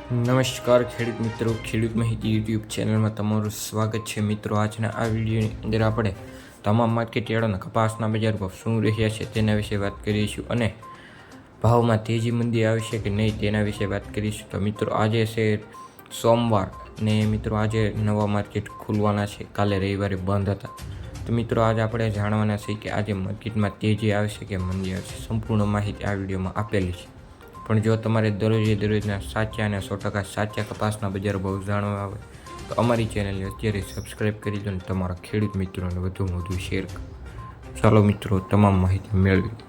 નમસ્કાર ખેડૂત મિત્રો, ખેડૂત માહિતી યુટ્યુબ ચેનલમાં તમારું સ્વાગત છે. મિત્રો, આજના આ વિડીયોની અંદર આપણે તમામ માર્કેટ યાર્ડોના કપાસના બજાર ભાવ શું રહ્યા છે તેના વિશે વાત કરીશું અને ભાવમાં તેજી મંદી આવશે કે નહીં તેના વિશે વાત કરીશું. તો મિત્રો, આજે છે સોમવાર ને મિત્રો આજે નવા માર્કેટ ખુલવાના છે. કાલે રવિવારે બંધ હતા. તો મિત્રો, આજે આપણે જાણવાના છે કે આજે માર્કેટમાં તેજી આવશે કે મંદી આવશે. સંપૂર્ણ માહિતી આ વિડીયોમાં આપેલી છે. પણ જો તમારે દરરોજના સાચા અને 100% સાચા કપાસના બજાર ભાવ જાણવા આવે તો અમારી ચેનલને અત્યારે સબસ્ક્રાઈબ કરી દો અને તમારા ખેડૂત મિત્રોને વધુમાં વધુ શેર કરો. ચાલો મિત્રો, તમામ માહિતી મેળવી.